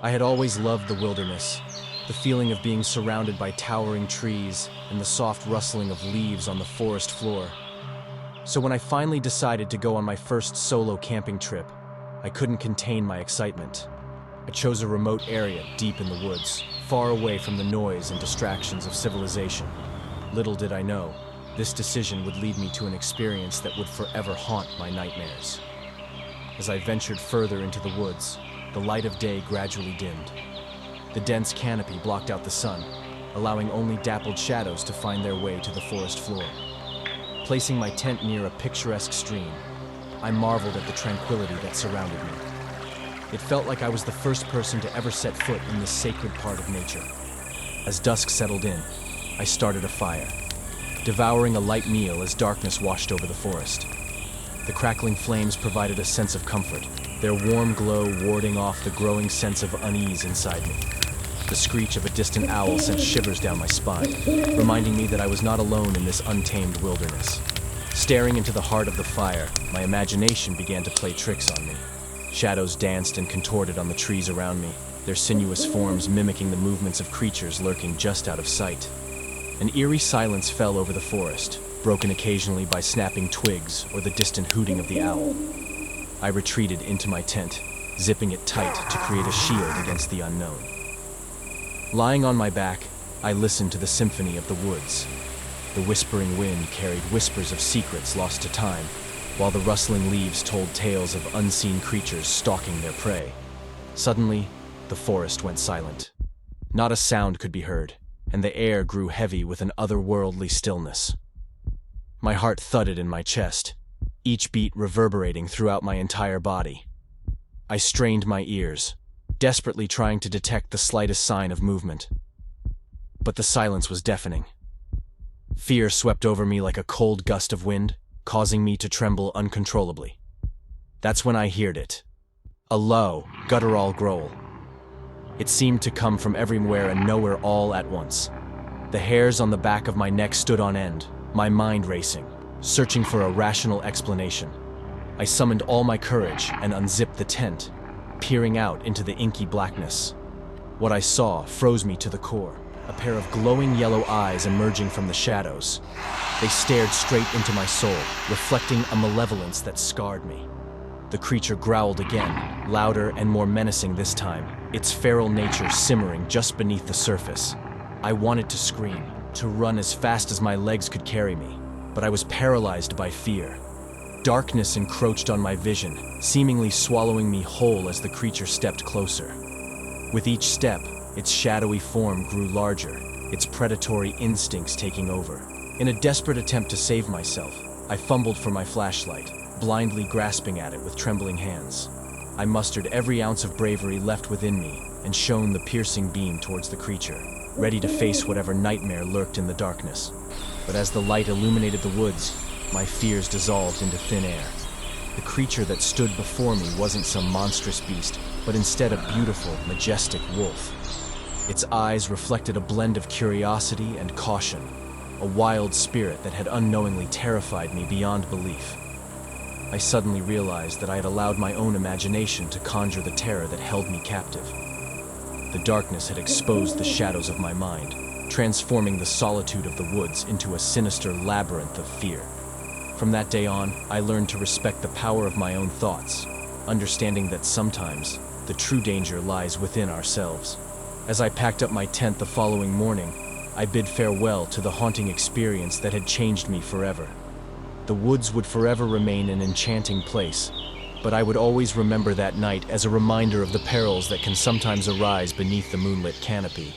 I had always loved the wilderness, the feeling of being surrounded by towering trees and the soft rustling of leaves on the forest floor. So when I finally decided to go on my first solo camping trip, I couldn't contain my excitement. I chose a remote area deep in the woods, far away from the noise and distractions of civilization. Little did I know, this decision would lead me to an experience that would forever haunt my nightmares. As I ventured further into the woods, the light of day gradually dimmed. The dense canopy blocked out the sun, allowing only dappled shadows to find their way to the forest floor. Placing my tent near a picturesque stream, I marveled at the tranquility that surrounded me. It felt like I was the first person to ever set foot in this sacred part of nature. As dusk settled in, I started a fire, devouring a light meal as darkness washed over the forest. The crackling flames provided a sense of comfort, their warm glow warding off the growing sense of unease inside me. The screech of a distant owl sent shivers down my spine, reminding me that I was not alone in this untamed wilderness. Staring into the heart of the fire, my imagination began to play tricks on me. Shadows danced and contorted on the trees around me, their sinuous forms mimicking the movements of creatures lurking just out of sight. An eerie silence fell over the forest, broken occasionally by snapping twigs or the distant hooting of the owl. I retreated into my tent, zipping it tight to create a shield against the unknown. Lying on my back, I listened to the symphony of the woods. The whispering wind carried whispers of secrets lost to time, while the rustling leaves told tales of unseen creatures stalking their prey. Suddenly, the forest went silent. Not a sound could be heard, and the air grew heavy with an otherworldly stillness. My heart thudded in my chest, each beat reverberating throughout my entire body. I strained my ears, desperately trying to detect the slightest sign of movement. But the silence was deafening. Fear swept over me like a cold gust of wind, causing me to tremble uncontrollably. That's when I heard it. A low, guttural growl. It seemed to come from everywhere and nowhere all at once. The hairs on the back of my neck stood on end, my mind racing, searching for a rational explanation. I summoned all my courage and unzipped the tent, peering out into the inky blackness. What I saw froze me to the core, a pair of glowing yellow eyes emerging from the shadows. They stared straight into my soul, reflecting a malevolence that scarred me. The creature growled again, louder and more menacing this time, its feral nature simmering just beneath the surface. I wanted to scream, to run as fast as my legs could carry me, but I was paralyzed by fear. Darkness encroached on my vision, seemingly swallowing me whole as the creature stepped closer. With each step, its shadowy form grew larger, its predatory instincts taking over. In a desperate attempt to save myself, I fumbled for my flashlight, blindly grasping at it with trembling hands. I mustered every ounce of bravery left within me and shone the piercing beam towards the creature, ready to face whatever nightmare lurked in the darkness. But as the light illuminated the woods, my fears dissolved into thin air. The creature that stood before me wasn't some monstrous beast, but instead a beautiful, majestic wolf. Its eyes reflected a blend of curiosity and caution, a wild spirit that had unknowingly terrified me beyond belief. I suddenly realized that I had allowed my own imagination to conjure the terror that held me captive. The darkness had exposed the shadows of my mind, transforming the solitude of the woods into a sinister labyrinth of fear. From that day on, I learned to respect the power of my own thoughts, understanding that sometimes the true danger lies within ourselves. As I packed up my tent the following morning, I bid farewell to the haunting experience that had changed me forever. The woods would forever remain an enchanting place, but I would always remember that night as a reminder of the perils that can sometimes arise beneath the moonlit canopy.